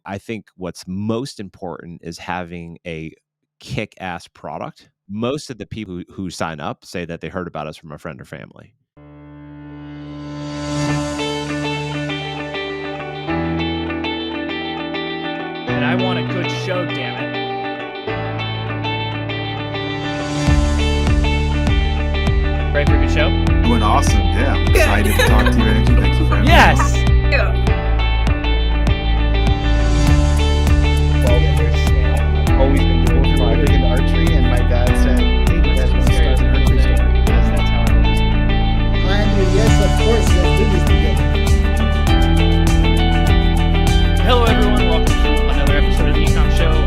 I think what's most important is having a kick-ass product. Most of the people who sign up say that they heard about us from a friend or family. And I want a good show, damn it. Ready for a good show? Doing awesome, yeah. I'm excited to talk to you, Angie. Thank you for having me. Yes! I've always been doing big into archery, and my dad said, hey, you guys want to start an archery store? Yes, that's how I always do. I mean, yes, of course, let's do this together. Hello, everyone. Welcome to another episode of the E-Comm Show.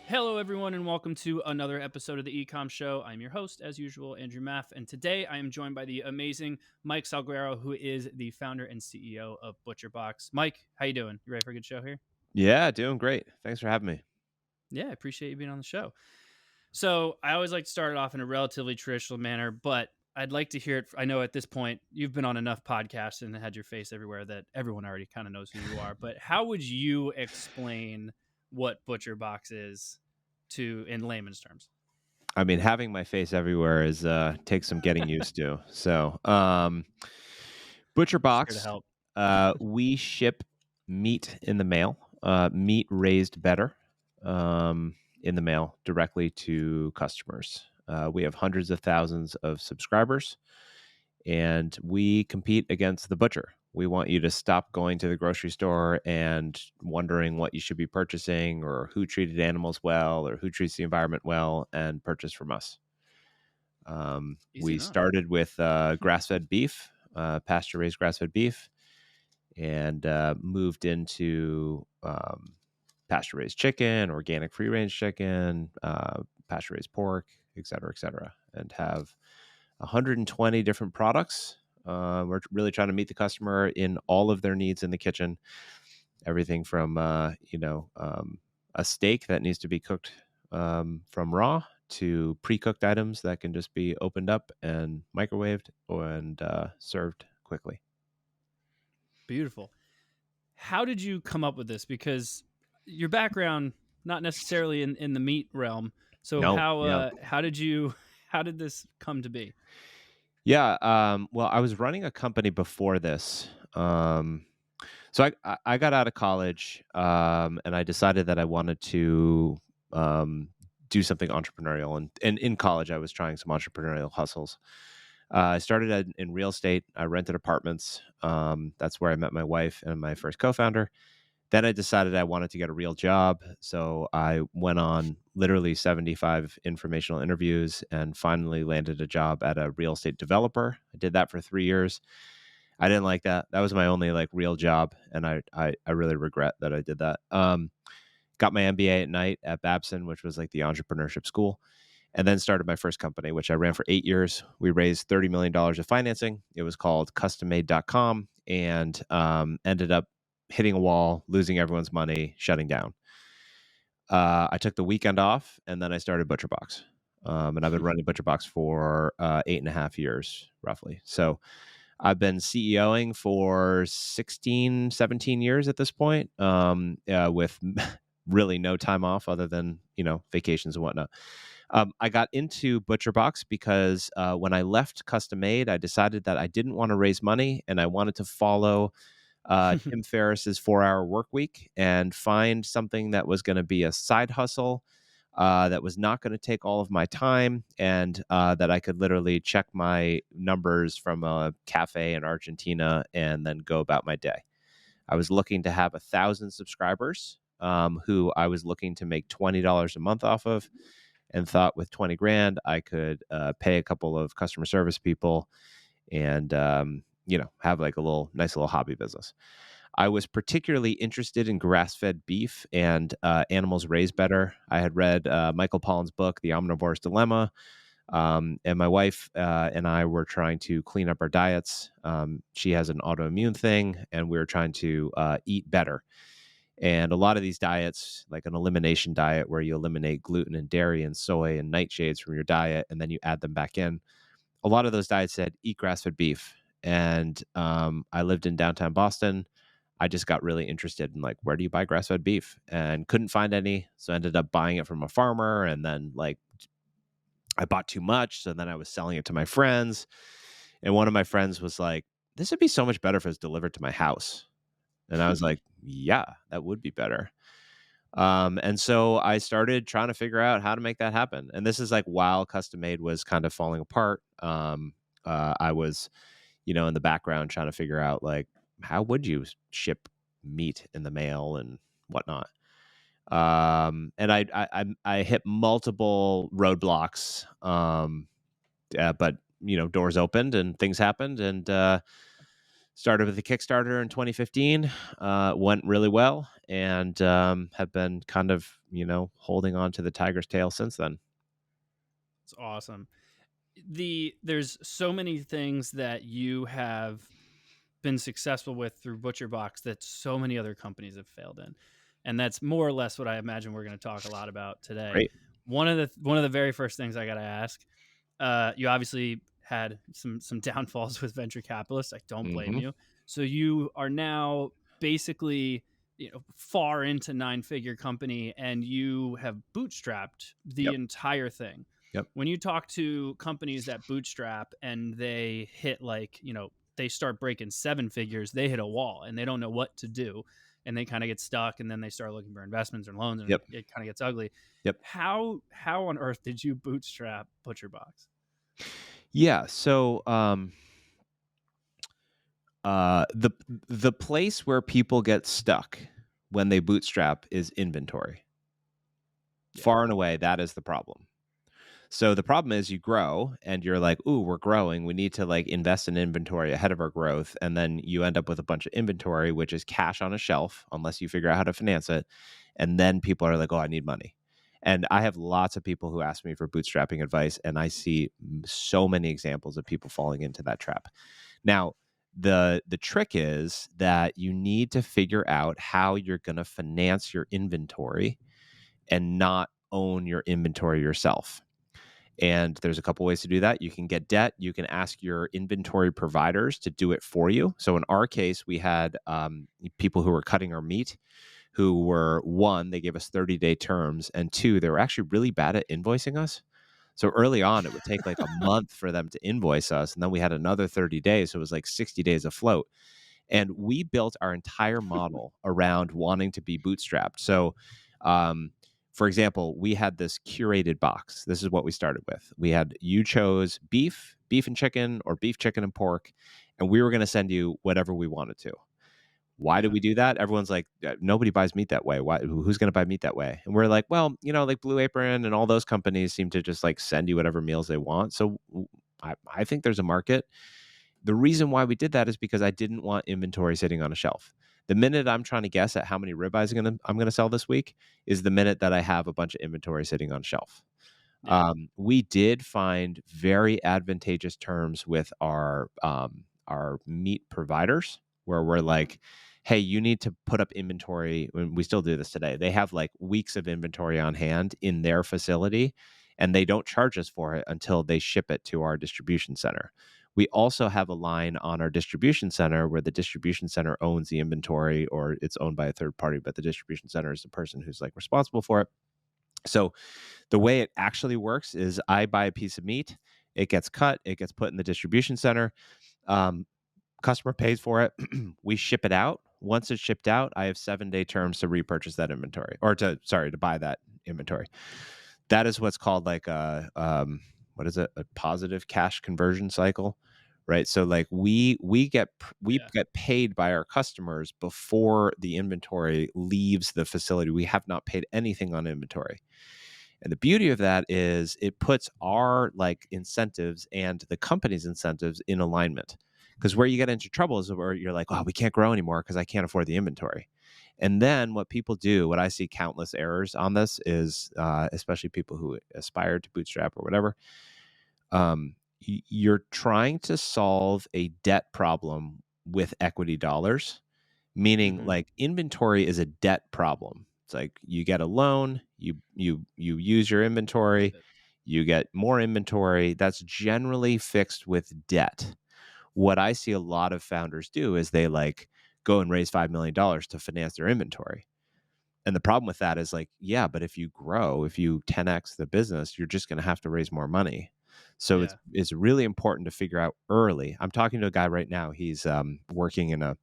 Hello, everyone, and welcome to another episode of the E-Comm Show. I'm your host, as usual, Andrew Maff, and today I am joined by the amazing Mike Salguero, who is the founder and CEO of ButcherBox. Mike, how you doing? You ready for a good show here? Yeah, doing great. Thanks for having me. Yeah, I appreciate you being on the show. So I always like to start it off in a relatively traditional manner, but I'd like to hear it. I know at this point you've been on enough podcasts and had your face everywhere that everyone already kind of knows who you are. But how would you explain what ButcherBox is in layman's terms? I mean, having my face everywhere is takes some getting used to. So, ButcherBox, Here to help. We ship meat in the mail, meat raised better in the mail directly to customers. We have hundreds of thousands of subscribers, and we compete against the butcher. We want you to stop going to the grocery store and wondering what you should be purchasing or who treated animals well or who treats the environment well and purchase from us. We started with grass-fed beef, pasture-raised grass-fed beef, and moved into pasture-raised chicken, organic free-range chicken, pasture-raised pork, et cetera, and have 120 different products. We're really trying to meet the customer in all of their needs in the kitchen. Everything from, a steak that needs to be cooked from raw to pre-cooked items that can just be opened up and microwaved and served quickly. Beautiful. How did you come up with this? Because your background, not necessarily in the meat realm. So how did this come to be? Yeah. Well, I was running a company before this. So I got out of college and I decided that I wanted to do something entrepreneurial. And in college, I was trying some entrepreneurial hustles. I started in real estate. I rented apartments. That's where I met my wife and my first co-founder. Then I decided I wanted to get a real job. So I went on literally 75 informational interviews and finally landed a job at a real estate developer. I did that for 3 years. I didn't like that. That was my only real job. And I really regret that I did that. Got my MBA at night at Babson, which was like the entrepreneurship school. And then started my first company, which I ran for 8 years. We raised $30 million of financing. It was called custommade.com and ended up hitting a wall, losing everyone's money, shutting down. I took the weekend off, and then I started ButcherBox. And I've been running ButcherBox for 8.5 years, roughly. So I've been CEOing for 16, 17 years at this point, with really no time off other than, vacations and whatnot. I got into ButcherBox because when I left Custom Made, I decided that I didn't want to raise money and I wanted to follow Tim Ferriss's 4-hour work week and find something that was going to be a side hustle that was not going to take all of my time and that I could literally check my numbers from a cafe in Argentina and then go about my day. I was looking to have 1,000 subscribers who I was looking to make $20 a month off of, and thought with 20 grand, I could pay a couple of customer service people and, have like a nice little hobby business. I was particularly interested in grass-fed beef and animals raised better. I had read Michael Pollan's book, The Omnivore's Dilemma, and my wife and I were trying to clean up our diets. She has an autoimmune thing, and we were trying to eat better. And a lot of these diets, like an elimination diet where you eliminate gluten and dairy and soy and nightshades from your diet, and then you add them back in. A lot of those diets said eat grass-fed beef. And I lived in downtown Boston. I just got really interested in like, where do you buy grass-fed beef? And couldn't find any. So I ended up buying it from a farmer. And then like I bought too much. So then I was selling it to my friends. And one of my friends was like, this would be so much better if it was delivered to my house. And I was like, yeah, that would be better. And so I started trying to figure out how to make that happen. And this is like while custom made was kind of falling apart. I was, in the background trying to figure out like, how would you ship meat in the mail and whatnot. And I hit multiple roadblocks. But doors opened and things happened, and started with the Kickstarter in 2015. Went really well, and have been kind of holding on to the tiger's tail since then. It's awesome. There's so many things that you have been successful with through ButcherBox that so many other companies have failed in, and that's more or less what I imagine we're going to talk a lot about today. Great. One of the very first things I got to ask, you obviously had some downfalls with venture capitalists. I don't blame you. So you are now basically far into 9-figure company, and you have bootstrapped the entire thing. Yep. When you talk to companies that bootstrap and they hit like, they start breaking 7 figures, they hit a wall and they don't know what to do. And they kind of get stuck, and then they start looking for investments or loans, and it kind of gets ugly. Yep. How on earth did you bootstrap ButcherBox? Yeah. So the place where people get stuck when they bootstrap is inventory. Yeah. Far and away, that is the problem. So the problem is you grow and you're like, ooh, we're growing. We need to like invest in inventory ahead of our growth. And then you end up with a bunch of inventory, which is cash on a shelf, unless you figure out how to finance it. And then people are like, oh, I need money. And I have lots of people who ask me for bootstrapping advice, and I see so many examples of people falling into that trap. Now, the trick is that you need to figure out how you're going to finance your inventory and not own your inventory yourself. And there's a couple ways to do that. You can get debt. You can ask your inventory providers to do it for you. So in our case, we had people who were cutting our meat who were, one, they gave us 30-day terms, and two, they were actually really bad at invoicing us. So early on, it would take like a month for them to invoice us. And then we had another 30 days. So it was like 60 days afloat. And we built our entire model around wanting to be bootstrapped. So, for example, we had this curated box. This is what we started with. You chose beef and chicken, or beef, chicken, and pork, and we were going to send you whatever we wanted to. Why did we do that? Everyone's like, nobody buys meat that way. Why? Who's going to buy meat that way? And we're like, well, like Blue Apron and all those companies seem to just like send you whatever meals they want. So I think there's a market. The reason why we did that is because I didn't want inventory sitting on a shelf. The minute I'm trying to guess at how many ribeyes I'm gonna sell this week is the minute that I have a bunch of inventory sitting on shelf. Yeah. We did find very advantageous terms with our meat providers, where we're like, hey, you need to put up inventory. We still do this today. They have like weeks of inventory on hand in their facility, and they don't charge us for it until they ship it to our distribution center. We also have a line on our distribution center where the distribution center owns the inventory, or it's owned by a third party, but the distribution center is the person who's like responsible for it. So the way it actually works is I buy a piece of meat, it gets cut, it gets put in the distribution center. Customer pays for it. We ship it out. Once it's shipped out, I have 7-day terms to repurchase that inventory, or to buy that inventory. That is what's called like a positive cash conversion cycle, right? So like we get paid by our customers before the inventory leaves the facility. We have not paid anything on inventory. And the beauty of that is it puts our like incentives and the company's incentives in alignment. Because where you get into trouble is where you're like, oh, we can't grow anymore because I can't afford the inventory. And then what people do, what I see countless errors on this is, especially people who aspire to bootstrap or whatever, you're trying to solve a debt problem with equity dollars, meaning like inventory is a debt problem. It's like you get a loan, you use your inventory, you get more inventory. That's generally fixed with debt. What I see a lot of founders do is they like go and raise $5 million to finance their inventory. And the problem with that is like, yeah, but if you grow, if you 10x the business, you're just going to have to raise more money. So it's really important to figure out early. I'm talking to a guy right now. He's working in a,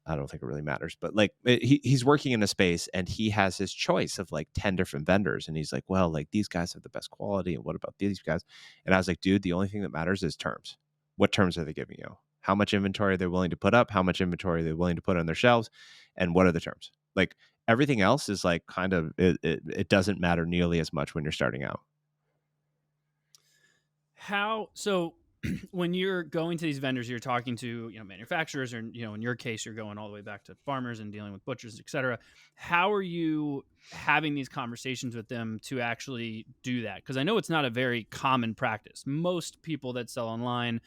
I don't think it really matters, but like he's working in a space and he has his choice of like 10 different vendors. And he's like, well, like these guys have the best quality. And what about these guys? And I was like, dude, the only thing that matters is terms. What terms are they giving you? How much inventory are they willing to put up? How much inventory are they willing to put on their shelves? And what are the terms? Like everything else is like kind of, it doesn't matter nearly as much when you're starting out. So when you're going to these vendors, you're talking to, manufacturers, or, in your case, you're going all the way back to farmers and dealing with butchers, et cetera. How are you having these conversations with them to actually do that? Because I know it's not a very common practice. Most people that sell online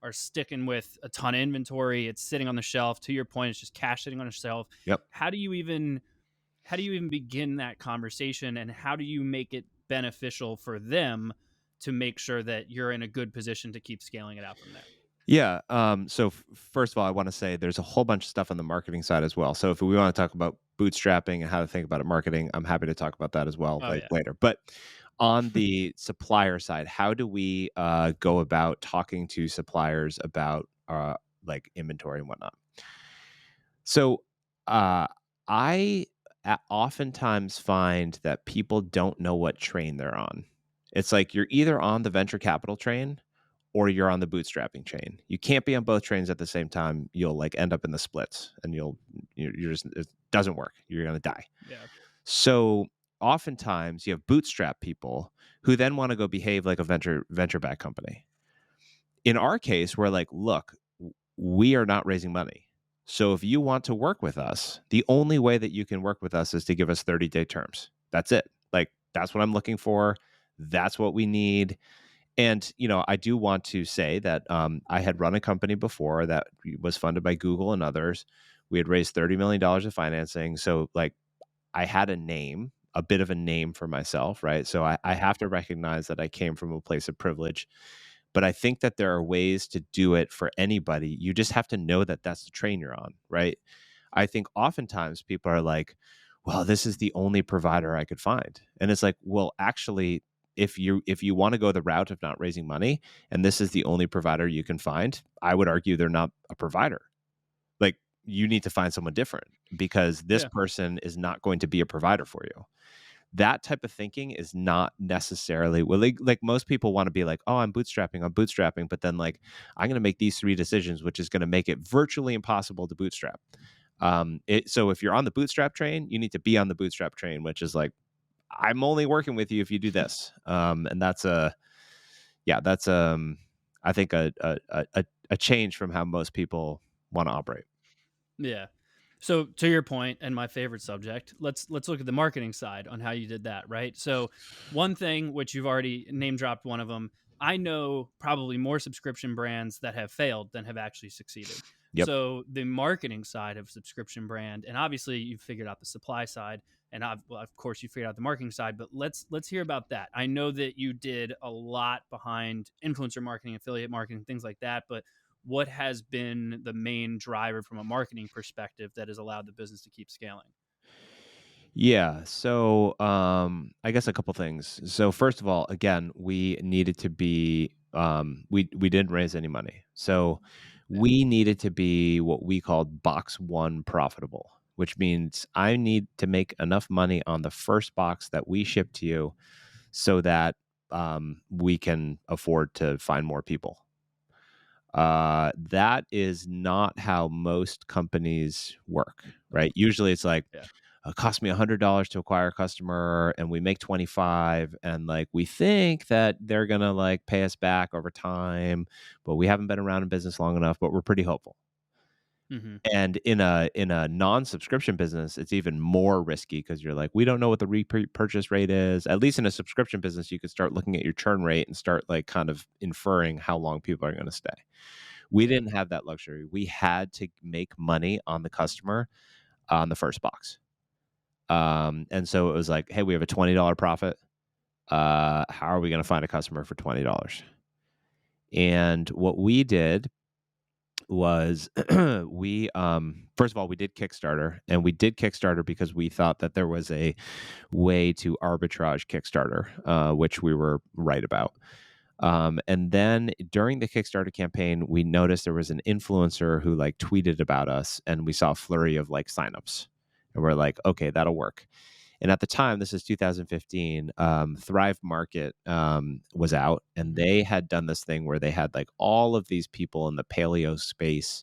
are sticking with a ton of inventory. It's sitting on the shelf. To your point, it's just cash sitting on a shelf. Yep. How do you even begin that conversation, and how do you make it beneficial for them to make sure that you're in a good position to keep scaling it out from there? Yeah. So first of all, I want to say there's a whole bunch of stuff on the marketing side as well. So if we want to talk about bootstrapping and how to think about it marketing, I'm happy to talk about that as well later. But on the supplier side, how do we go about talking to suppliers about like inventory and whatnot? So I oftentimes find that people don't know what train they're on. It's like you're either on the venture capital train or you're on the bootstrapping train. You can't be on both trains at the same time. You'll like end up in the splits and you're just, it doesn't work. You're going to die. Yeah. So oftentimes you have bootstrap people who then want to go behave like a venture-backed company. In our case, we're like, look, we are not raising money. So if you want to work with us, the only way that you can work with us is to give us 30-day terms. That's it. Like, that's what I'm looking for. That's what we need. And, I do want to say that I had run a company before that was funded by Google and others. We had raised $30 million of financing. So like I had a bit of a name for myself, right? So I have to recognize that I came from a place of privilege. But I think that there are ways to do it for anybody. You just have to know that that's the train you're on, right? I think oftentimes people are like, well, this is the only provider I could find. And it's like, well, actually, if you want to go the route of not raising money and this is the only provider you can find, I would argue they're not a provider. Like you need to find someone different because this person is not going to be a provider for you. That type of thinking is not necessarily like most people want to be like, oh, I'm bootstrapping, but then like I'm going to make these 3 decisions, which is going to make it virtually impossible to bootstrap. So if you're on the bootstrap train, you need to be on the bootstrap train, which is like, I'm only working with you if you do this. And that's I think a change from how most people want to operate. Yeah. So to your point, and my favorite subject, let's look at the marketing side on how you did that, right? So one thing, which you've already name dropped one of them, I know probably more subscription brands that have failed than have actually succeeded. Yep. So the marketing side of subscription brand, and obviously you've figured out the supply side, and of course you figured out the marketing side, but let's hear about that. I know that you did a lot behind influencer marketing, affiliate marketing, things like that, but what has been the main driver from a marketing perspective that has allowed the business to keep scaling? Yeah. So I guess a couple things. So first of all, again, we needed to be we didn't raise any money. So we needed to be what we called box 1 profitable, which means I need to make enough money on the first box that we ship to you so that we can afford to find more people. That is not how most companies work, right? Usually it's like, it cost me $100 to acquire a customer and we make 25 and like, we think that they're going to like pay us back over time, but we haven't been around in business long enough, but we're pretty hopeful. Mm-hmm. And in a non-subscription business, it's even more risky because you're like, we don't know what the repurchase rate is. At least in a subscription business, you could start looking at your churn rate and start like kind of inferring how long people are going to stay. We didn't have that luxury. We had to make money on the customer on the first box. And so it was like, hey, we have a $20 profit. How are we going to find a customer for $20? And what we did was we first of all, we did Kickstarter, and we did Kickstarter because we thought that there was a way to arbitrage Kickstarter, which we were right about. And then during the Kickstarter campaign, we noticed there was an influencer who like tweeted about us, and we saw a flurry of like signups, and we're like, okay, that'll work. And at the time, this is 2015, Thrive Market was out, and they had done this thing where they had like all of these people in the paleo space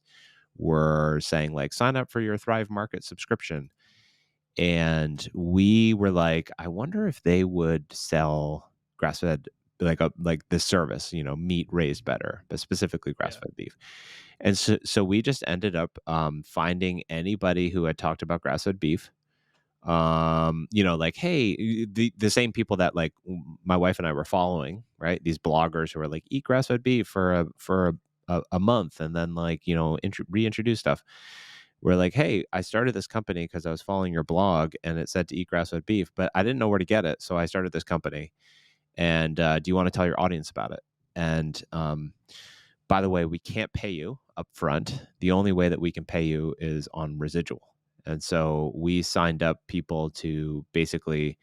were saying like, sign up for your Thrive Market subscription. And we were like, I wonder if they would sell grass-fed, like this service, meat raised better, but specifically grass-fed beef. And so we just ended up finding anybody who had talked about grass-fed beef. Like, hey, the same people that like my wife and I were following, right? These bloggers who are like, eat grass-fed beef for a month, and then like reintroduce stuff. We're like, hey, I started this company because I was following your blog and it said to eat grass-fed beef, but I didn't know where to get it, so I started this company. And do you want to tell your audience about it? And by the way, we can't pay you up front. The only way that we can pay you is on residual. And so we signed up people to basically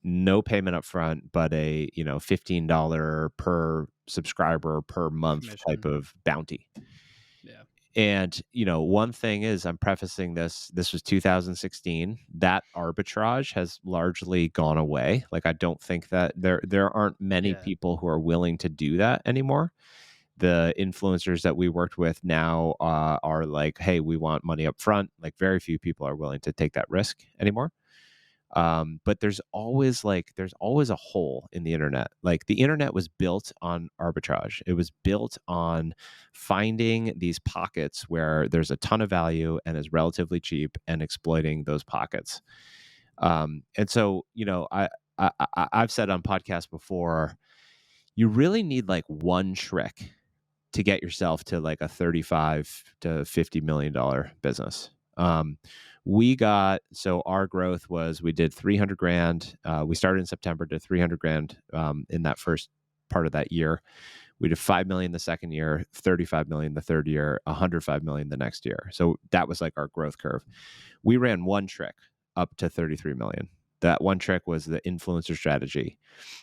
no payment up front, but a $15 per subscriber per month Commission. type of bounty. Yeah. And one thing is, I'm prefacing this was 2016. That arbitrage has largely gone away. Like, I don't think that there aren't many people who are willing to do that anymore. The influencers that we worked with now are like, hey, we want money up front. Like, very few people are willing to take that risk anymore. But there's always a hole in the internet. Like, the internet was built on arbitrage. It was built on finding these pockets where there's a ton of value and is relatively cheap, and exploiting those pockets. And so, I've said on podcasts before, you really need like one trick to get yourself to like a $35 to $50 million business. Our growth was, we did 300 grand. We started in September, did 300 grand in that first part of that year. We did 5 million the second year, 35 million the third year, 105 million the next year. So that was like our growth curve. We ran one trick up to 33 million. That one trick was the influencer strategy.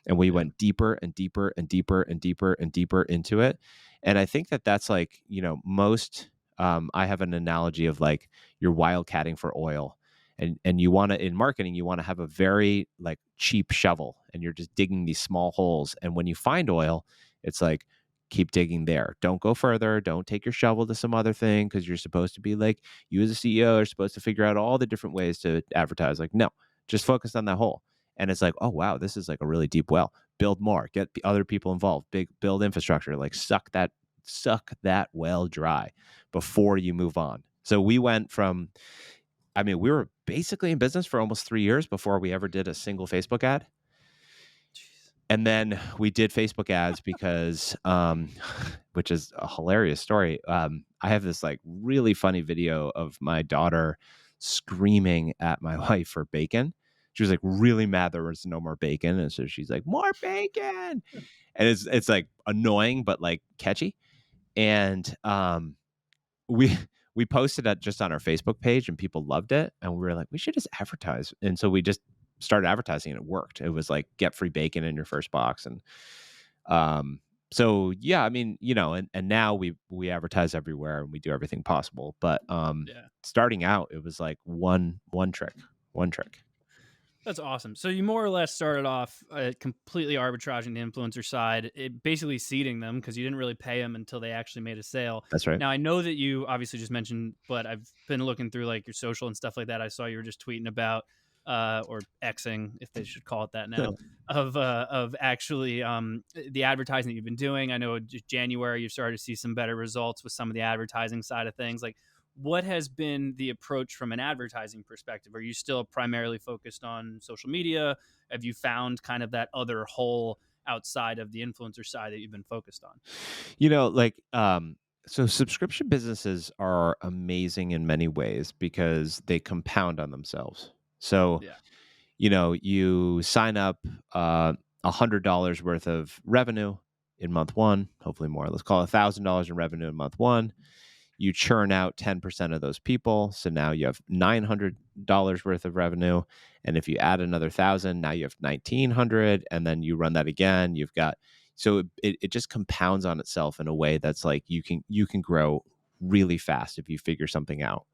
And we went deeper and deeper and deeper and deeper and deeper into it. And I think that that's like, most, I have an analogy of like, you're wildcatting for oil, and you want to, in marketing, you want to have a very like cheap shovel, and you're just digging these small holes. And when you find oil, it's like, keep digging there. Don't go further. Don't take your shovel to some other thing, because you're supposed to be like, you as a CEO are supposed to figure out all the different ways to advertise. Like, no, just focus on that hole. And it's like, oh, wow, this is like a really deep well. Build more, get other people involved, build infrastructure, like suck that well dry before you move on. So we went from, we were basically in business for almost 3 years before we ever did a single Facebook ad. And then we did Facebook ads because, which is a hilarious story. I have this like really funny video of my daughter screaming at my wife for bacon. She was like really mad there was no more bacon. And so she's like, more bacon. And it's like annoying, but like catchy. And we posted it just on our Facebook page, and people loved it. And we were like, we should just advertise. And so we just started advertising, and it worked. It was like, get free bacon in your first box. And so yeah, and now we advertise everywhere, and we do everything possible. But starting out, it was like one trick. That's awesome. So you more or less started off completely arbitraging the influencer side, basically seeding them, because you didn't really pay them until they actually made a sale. That's right. Now, I know that you obviously just mentioned, but I've been looking through like your social and stuff like that. I saw you were just tweeting about, or Xing, if they should call it that now, of actually the advertising that you've been doing. I know January you started to see some better results with some of the advertising side of things. Like, what has been the approach from an advertising perspective? Are you still primarily focused on social media? Have you found kind of that other hole outside of the influencer side that you've been focused on? So subscription businesses are amazing in many ways because they compound on themselves. So, Yeah. you sign up $100 worth of revenue in month one, hopefully more. Let's call it $1,000 in revenue in month one. You churn out 10% of those people. So now you have $900 worth of revenue. And if you add another 1,000, now you have 1,900. And then you run that again. You've got, so it just compounds on itself in a way that's like you can grow really fast if you figure something out.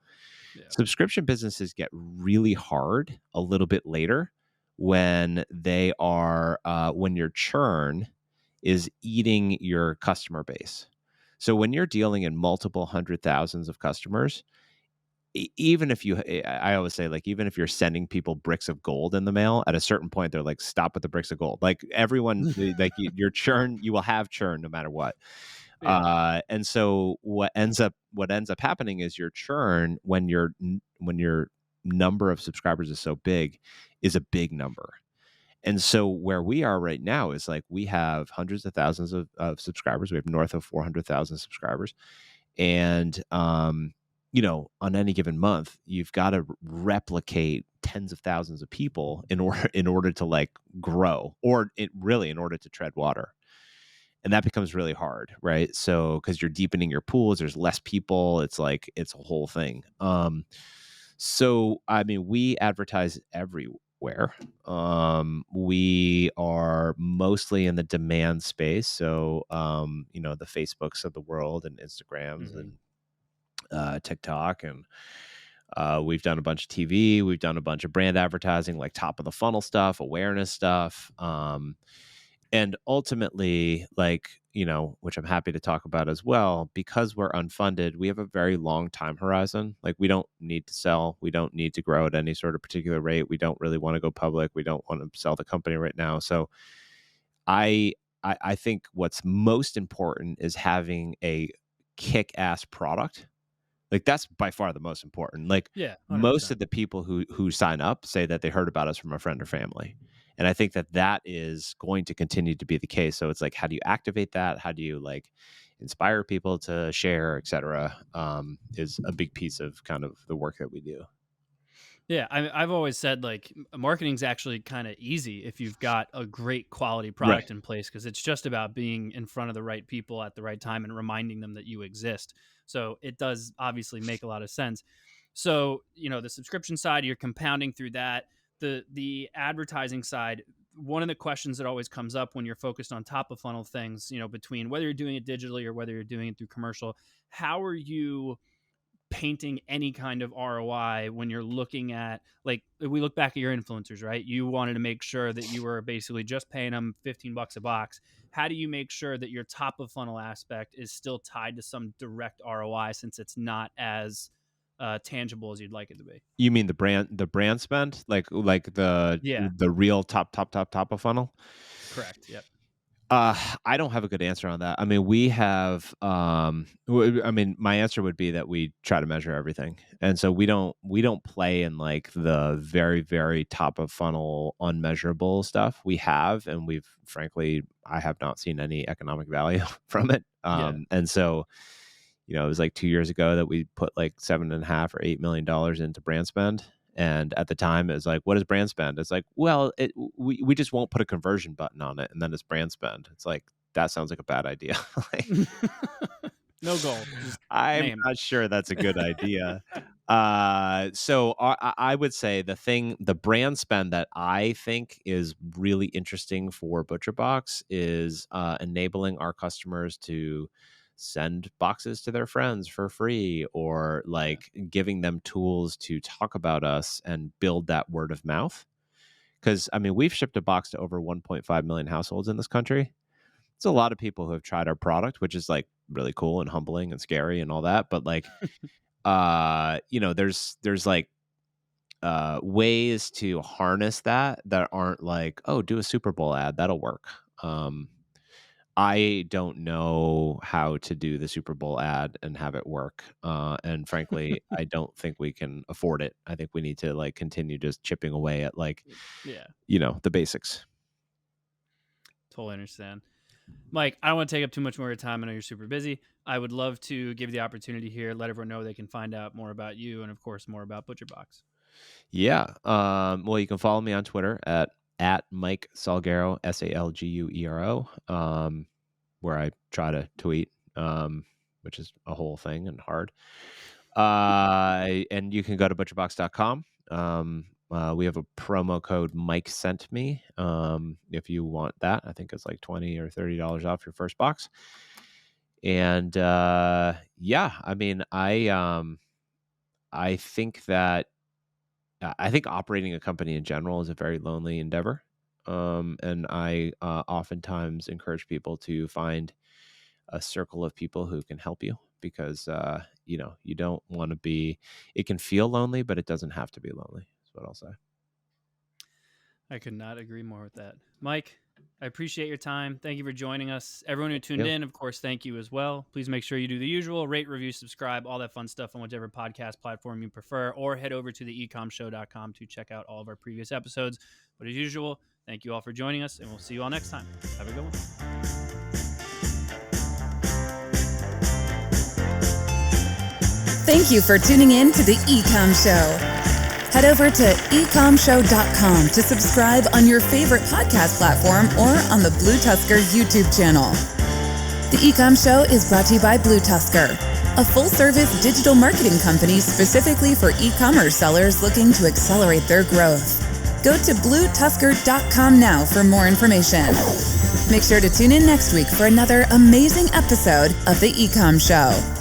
Yeah. Subscription businesses get really hard a little bit later when they are when your churn is eating your customer base. So when you're dealing in multiple hundred thousands of customers, even if I always say, like, even if you're sending people bricks of gold in the mail, at a certain point they're like, stop with the bricks of gold. Like everyone, like your churn, you will have churn no matter what. Yeah. And so what ends up happening is your churn when your number of subscribers is so big is a big number. And so where we are right now is like we have hundreds of thousands of subscribers. We have north of 400,000 subscribers. And, on any given month, you've got to replicate tens of thousands of people in order to like grow, or in order to tread water. And that becomes really hard, right? So because you're deepening your pools, there's less people. It's like it's a whole thing. So I mean, we advertise everywhere. We are mostly in the demand space. So the Facebooks of the world and Instagrams and TikTok, and we've done a bunch of TV. We've done a bunch of brand advertising, like top of the funnel stuff, awareness stuff. And ultimately, like, which I'm happy to talk about as well, because we're unfunded, we have a very long time horizon. Like, we don't need to sell. We don't need to grow at any sort of particular rate. We don't really want to go public. We don't want to sell the company right now. So I think what's most important is having a kick-ass product. Like, that's by far the most important. Like, Yeah. 100%. most of the people who sign up say that they heard about us from a friend or family. And I think that is going to continue to be the case. So it's like, how do you activate that? How do you like inspire people to share, et cetera, is a big piece of kind of the work that we do. Yeah, I've always said like marketing's actually kind of easy if you've got a great quality product in place, because it's just about being in front of the right people at the right time and reminding them that you exist. So it does obviously make a lot of sense. So, the subscription side, you're compounding through that. The advertising side, one of the questions that always comes up when you're focused on top of funnel things, between whether you're doing it digitally or whether you're doing it through commercial, how are you painting any kind of ROI when you're looking at, like, if we look back at your influencers, right? You wanted to make sure that you were basically just paying them $15 a box. How do you make sure that your top of funnel aspect is still tied to some direct ROI, since it's not as tangible as you'd like it to be? You mean the brand spend, like the real top of funnel? Correct. Yep. I don't have a good answer on that. I mean, we have. I mean, my answer would be that we try to measure everything, and so we don't play in like the very very top of funnel unmeasurable stuff. We have, and we've frankly, I have not seen any economic value from it. And so, it was like 2 years ago that we put like $7.5 or $8 million into brand spend. And at the time, it was like, what is brand spend? It's like, well, we just won't put a conversion button on it, and then it's brand spend. It's like, that sounds like a bad idea. Like, no goal. I'm name. not sure that's a good idea. So I would say the brand spend that I think is really interesting for ButcherBox is enabling our customers to send boxes to their friends for free, or like giving them tools to talk about us and build that word of mouth. Because I mean, we've shipped a box to over 1.5 million households in this country. It's a lot of people who have tried our product, which is like really cool and humbling and scary and all that. But like, there's like ways to harness that aren't like, oh, do a Super Bowl ad, that'll work. I don't know how to do the Super Bowl ad and have it work. And frankly, I don't think we can afford it. I think we need to like continue just chipping away at like, the basics. Totally understand. Mike, I don't want to take up too much more of your time. I know you're super busy. I would love to give you the opportunity here, let everyone know they can find out more about you and, of course, more about ButcherBox. Yeah. Well, you can follow me on Twitter at Mike Salguero, Salguero, where I try to tweet, which is a whole thing and hard. And you can go to butcherbox.com. We have a promo code Mike sent me. If you want that, I think it's like $20 or $30 off your first box. And yeah, I mean, I think that I think operating a company in general is a very lonely endeavor. And I oftentimes encourage people to find a circle of people who can help you, because you don't want to be. It can feel lonely, but it doesn't have to be lonely. That's what I'll say. I could not agree more with that. Mike, I appreciate your time. Thank you for joining us. Everyone who tuned in, of course, thank you as well. Please make sure you do the usual: rate, review, subscribe, all that fun stuff on whichever podcast platform you prefer, or head over to the ecommshow.com to check out all of our previous episodes. But as usual, thank you all for joining us, and we'll see you all next time. Have a good one. Thank you for tuning in to the E-Comm Show. Head over to ecommshow.com to subscribe on your favorite podcast platform or on the BlueTuskr YouTube channel. The E-Comm Show is brought to you by BlueTuskr, a full-service digital marketing company specifically for e-commerce sellers looking to accelerate their growth. Go to BlueTuskr.com now for more information. Make sure to tune in next week for another amazing episode of the E-Comm Show.